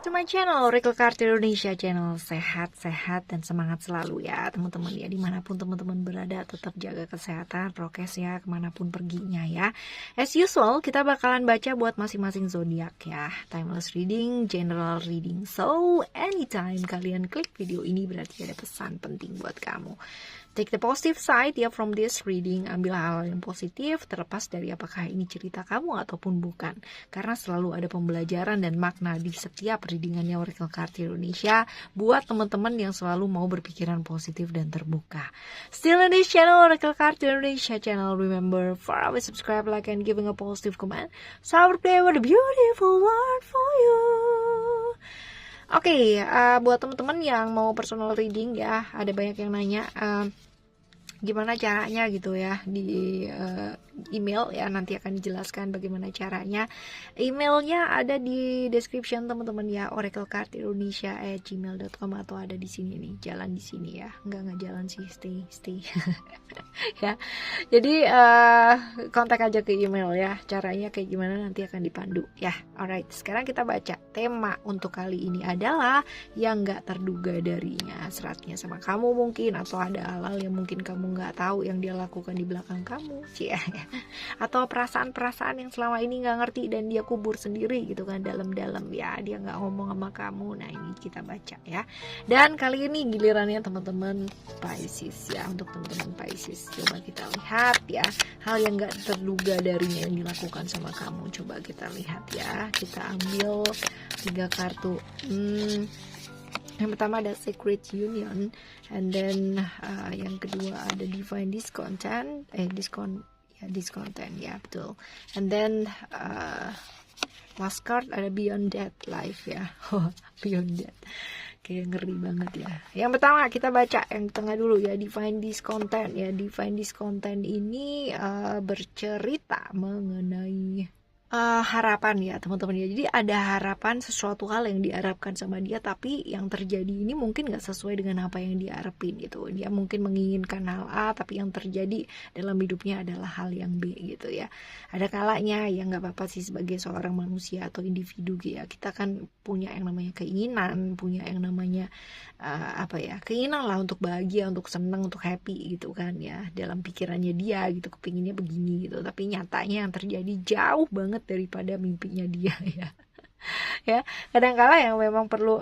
to my channel, Oracle Card Indonesia channel. Sehat-sehat dan semangat selalu ya teman-teman ya. Dimanapun teman-teman berada, tetap jaga kesehatan, prokes ya, kemanapun perginya ya. As usual, kita bakalan baca buat masing-masing zodiak ya. Timeless reading, general reading. So, anytime kalian klik video ini berarti ada pesan penting buat kamu. Take the positive side ya from this reading. Ambil hal yang positif terlepas dari apakah ini cerita kamu ataupun bukan. Karena selalu ada pembelajaran dan makna di setiap readingannya Oracle Card Indonesia buat teman-teman yang selalu mau berpikiran positif dan terbuka. Still in this channel, Oracle Card Indonesia channel. Remember, for always subscribe, like, and giving a positive comment. So I will play with a beautiful word for you. Oke, buat teman-teman yang mau personal reading ya, ada banyak yang nanya gimana caranya gitu ya di email ya, nanti akan dijelaskan bagaimana caranya. Emailnya ada di description teman-teman ya, oraclecardindonesia@gmail.com, atau ada di sini nih, jalan di sini ya, nggak jalan sih, stay ya. Jadi kontak aja ke email ya, caranya kayak gimana nanti akan dipandu ya. Alright, sekarang kita baca. Tema untuk kali ini adalah yang nggak terduga darinya. Seratnya sama kamu mungkin, atau ada hal-hal yang mungkin kamu nggak tahu yang dia lakukan di belakang kamu, cia. Atau perasaan-perasaan yang selama ini nggak ngerti dan dia kubur sendiri gitu kan dalam-dalam ya, dia nggak ngomong sama kamu. Nah, ini kita baca ya. Dan kali ini gilirannya teman-teman Pisces ya. Untuk teman-teman Pisces, coba kita lihat ya hal yang nggak terduga darinya yang dilakukan sama kamu. Coba kita lihat ya. Kita ambil 3 kartu. Yang pertama ada Sacred Union, and then yang kedua ada Divine Discontent, Discontent ya, betul. And then last card ada Beyond Death Life ya. Beyond Death, kayak ngeri banget ya. Yang pertama kita baca yang tengah dulu ya, Divine Discontent ya. Divine Discontent ini bercerita mengenai harapan ya teman-teman ya. Jadi ada harapan, sesuatu hal yang diharapkan sama dia, tapi yang terjadi ini mungkin gak sesuai dengan apa yang dia harapin gitu. Dia mungkin menginginkan hal A, tapi yang terjadi dalam hidupnya adalah hal yang B gitu ya. Ada kalanya ya, gak apa-apa sih sebagai seorang manusia atau individu ya, kita kan punya yang namanya keinginan, punya yang namanya keinginan lah untuk bahagia, untuk senang, untuk happy gitu kan ya. Dalam pikirannya dia gitu, kepinginnya begini gitu, tapi nyatanya yang terjadi jauh banget daripada mimpinya dia ya. Ya, kadangkala yang memang perlu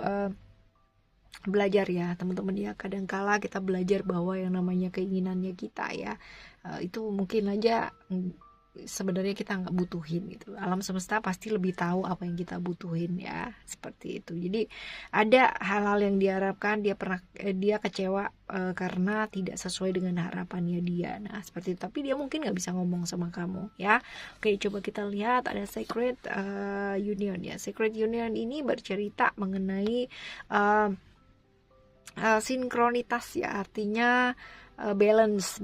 belajar ya teman-teman ya. Kadangkala kita belajar bahwa yang namanya keinginannya kita ya, itu mungkin aja sebenarnya kita nggak butuhin gitu. Alam semesta pasti lebih tahu apa yang kita butuhin ya, seperti itu. Jadi ada hal-hal yang diharapkan, dia kecewa karena tidak sesuai dengan harapannya dia. Nah seperti itu, tapi dia mungkin nggak bisa ngomong sama kamu ya. Oke, coba kita lihat ada Sacred Union ya. Sacred Union ini bercerita mengenai sinkronitas ya, artinya balance,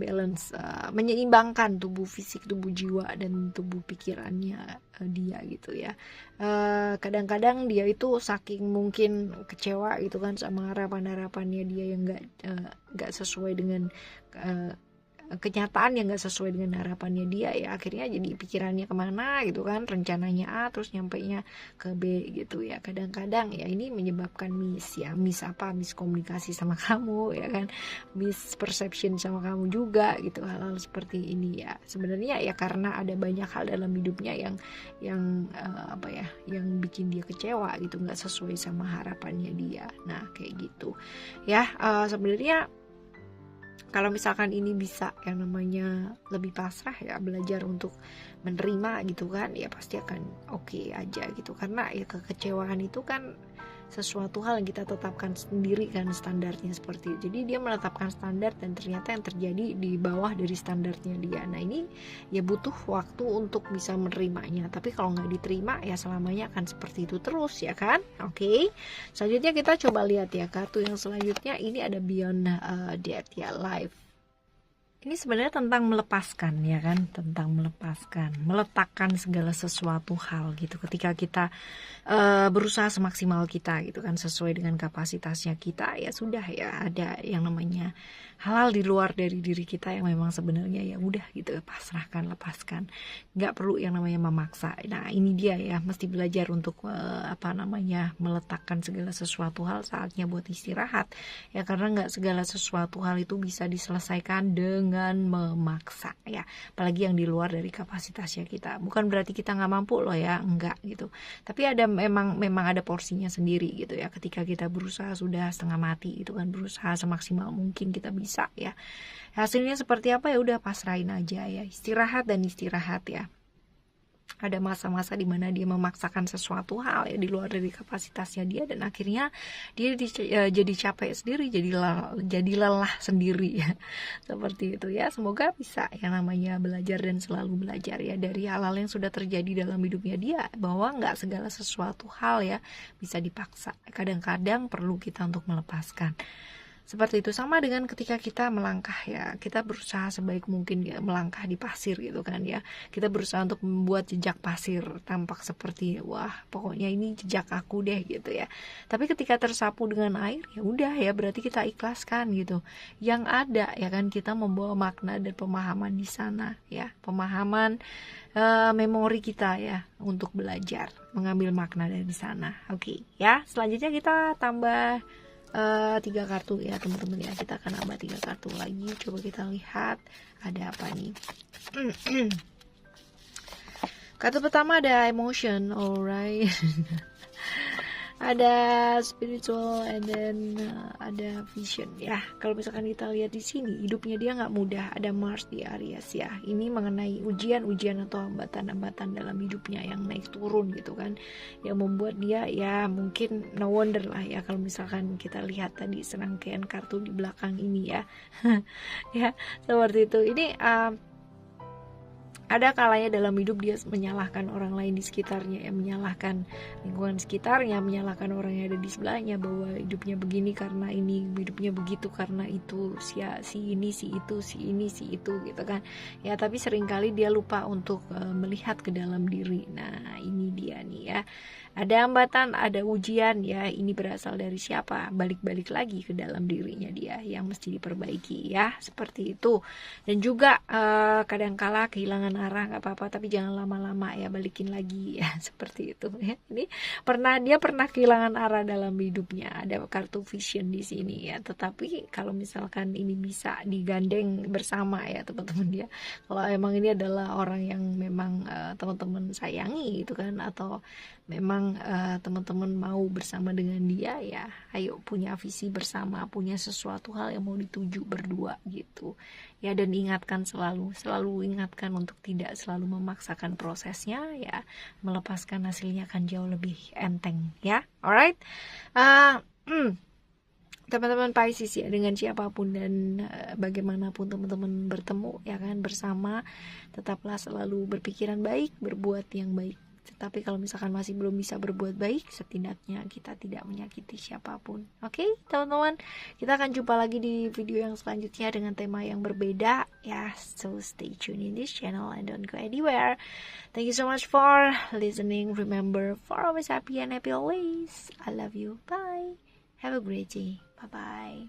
menyeimbangkan tubuh fisik, tubuh jiwa, dan tubuh pikirannya dia gitu ya. Kadang-kadang dia itu saking mungkin kecewa gitu kan sama harapannya dia yang nggak sesuai dengan kenyataan, yang gak sesuai dengan harapannya dia ya, akhirnya jadi pikirannya kemana gitu kan, rencananya A terus nyampainya ke B gitu ya. Kadang-kadang ya ini menyebabkan miskomunikasi sama kamu ya kan, misperception sama kamu juga gitu, hal-hal seperti ini ya. Sebenarnya ya karena ada banyak hal dalam hidupnya yang bikin dia kecewa gitu, nggak sesuai sama harapannya dia. Nah kayak gitu ya. Sebenarnya kalau misalkan ini bisa yang namanya lebih pasrah ya, belajar untuk menerima gitu kan, ya pasti akan oke aja gitu. Karena ya kekecewaan itu kan sesuatu hal yang kita tetapkan sendiri kan standarnya seperti itu. Jadi dia menetapkan standar dan ternyata yang terjadi di bawah dari standarnya dia. Nah ini ya butuh waktu untuk bisa menerimanya. Tapi kalau nggak diterima ya selamanya akan seperti itu terus ya kan. Oke. Selanjutnya kita coba lihat ya kartu yang selanjutnya. Ini ada Beyond Death ya, Life. Ini sebenarnya tentang melepaskan ya kan, tentang melepaskan, meletakkan segala sesuatu hal gitu. Ketika kita berusaha semaksimal kita gitu kan, sesuai dengan kapasitasnya kita, ya sudah ya, ada yang namanya hal-hal di luar dari diri kita yang memang sebenarnya ya udah gitu, pasrahkan, lepaskan, nggak perlu yang namanya memaksa. Nah ini dia ya, mesti belajar untuk meletakkan segala sesuatu hal saatnya buat istirahat ya, karena nggak segala sesuatu hal itu bisa diselesaikan dengan memaksa ya, apalagi yang di luar dari kapasitasnya kita. Bukan berarti kita nggak mampu loh ya, enggak gitu, tapi ada memang ada porsinya sendiri gitu ya. Ketika kita berusaha sudah setengah mati itu kan, berusaha semaksimal mungkin kita bisa ya, hasilnya seperti apa ya udah pasrahin aja ya, istirahat dan istirahat ya. Ada masa-masa dimana dia memaksakan sesuatu hal ya di luar dari kapasitasnya dia, dan akhirnya dia jadi capek sendiri, jadi lelah sendiri ya, seperti itu ya. Semoga bisa yang namanya belajar dan selalu belajar ya dari hal-hal yang sudah terjadi dalam hidupnya dia, bahwa nggak segala sesuatu hal ya bisa dipaksa. Kadang-kadang perlu kita untuk melepaskan. Seperti itu, sama dengan ketika kita melangkah ya, kita berusaha sebaik mungkin ya melangkah di pasir gitu kan ya. Kita berusaha untuk membuat jejak pasir tampak seperti wah pokoknya ini jejak aku deh gitu ya. Tapi ketika tersapu dengan air ya udah ya, berarti kita ikhlaskan gitu. Yang ada ya kan, kita membawa makna dan pemahaman di sana ya, pemahaman memori kita ya untuk belajar mengambil makna dari sana. Oke ya, selanjutnya kita tambah 3 kartu ya teman-teman ya. Kita akan nambah 3 kartu lagi. Coba kita lihat ada apa nih. Kartu pertama ada emotion, alright. Ada spiritual, and then ada vision ya. Kalau misalkan kita lihat di sini, hidupnya dia nggak mudah. Ada Mars di Aries ya. Ini mengenai ujian atau hambatan-hambatan dalam hidupnya yang naik turun gitu kan, yang membuat dia ya mungkin no wonder lah ya kalau misalkan kita lihat tadi serangkaian kartu di belakang ini ya. Ya seperti itu. Ini ada kalanya dalam hidup dia menyalahkan orang lain di sekitarnya ya, menyalahkan lingkungan sekitarnya, menyalahkan orang yang ada di sebelahnya, bahwa hidupnya begini karena ini, hidupnya begitu karena itu, si ini, si itu, si ini, si itu gitu kan ya. Tapi seringkali dia lupa untuk melihat ke dalam diri. Nah ini dia nih ya, ada hambatan, ada ujian ya. Ini berasal dari siapa? Balik-balik lagi ke dalam dirinya dia yang mesti diperbaiki ya, seperti itu. Dan juga kadangkala kehilangan arah nggak apa-apa, tapi jangan lama-lama ya, balikin lagi ya, seperti itu ya. Ini dia pernah kehilangan arah dalam hidupnya. Ada kartu vision di sini ya. Tetapi kalau misalkan ini bisa digandeng bersama ya teman-teman dia, kalau emang ini adalah orang yang memang teman-teman sayangi gitu kan, atau memang teman-teman mau bersama dengan dia ya, ayo punya visi bersama, punya sesuatu hal yang mau dituju berdua gitu ya. Dan ingatkan, selalu ingatkan untuk tidak selalu memaksakan prosesnya ya, melepaskan hasilnya akan jauh lebih enteng ya. Alright, teman-teman Pisces ya, dengan siapapun dan bagaimanapun teman-teman bertemu ya kan bersama, tetaplah selalu berpikiran baik, berbuat yang baik. Tetapi kalau misalkan masih belum bisa berbuat baik, setidaknya kita tidak menyakiti siapapun. Oke, teman-teman, kita akan jumpa lagi di video yang selanjutnya dengan tema yang berbeda ya. So stay tuned in this channel and don't go anywhere. Thank you so much for listening. Remember, for always happy and happy always. I love you. Bye. Have a great day. Bye-bye.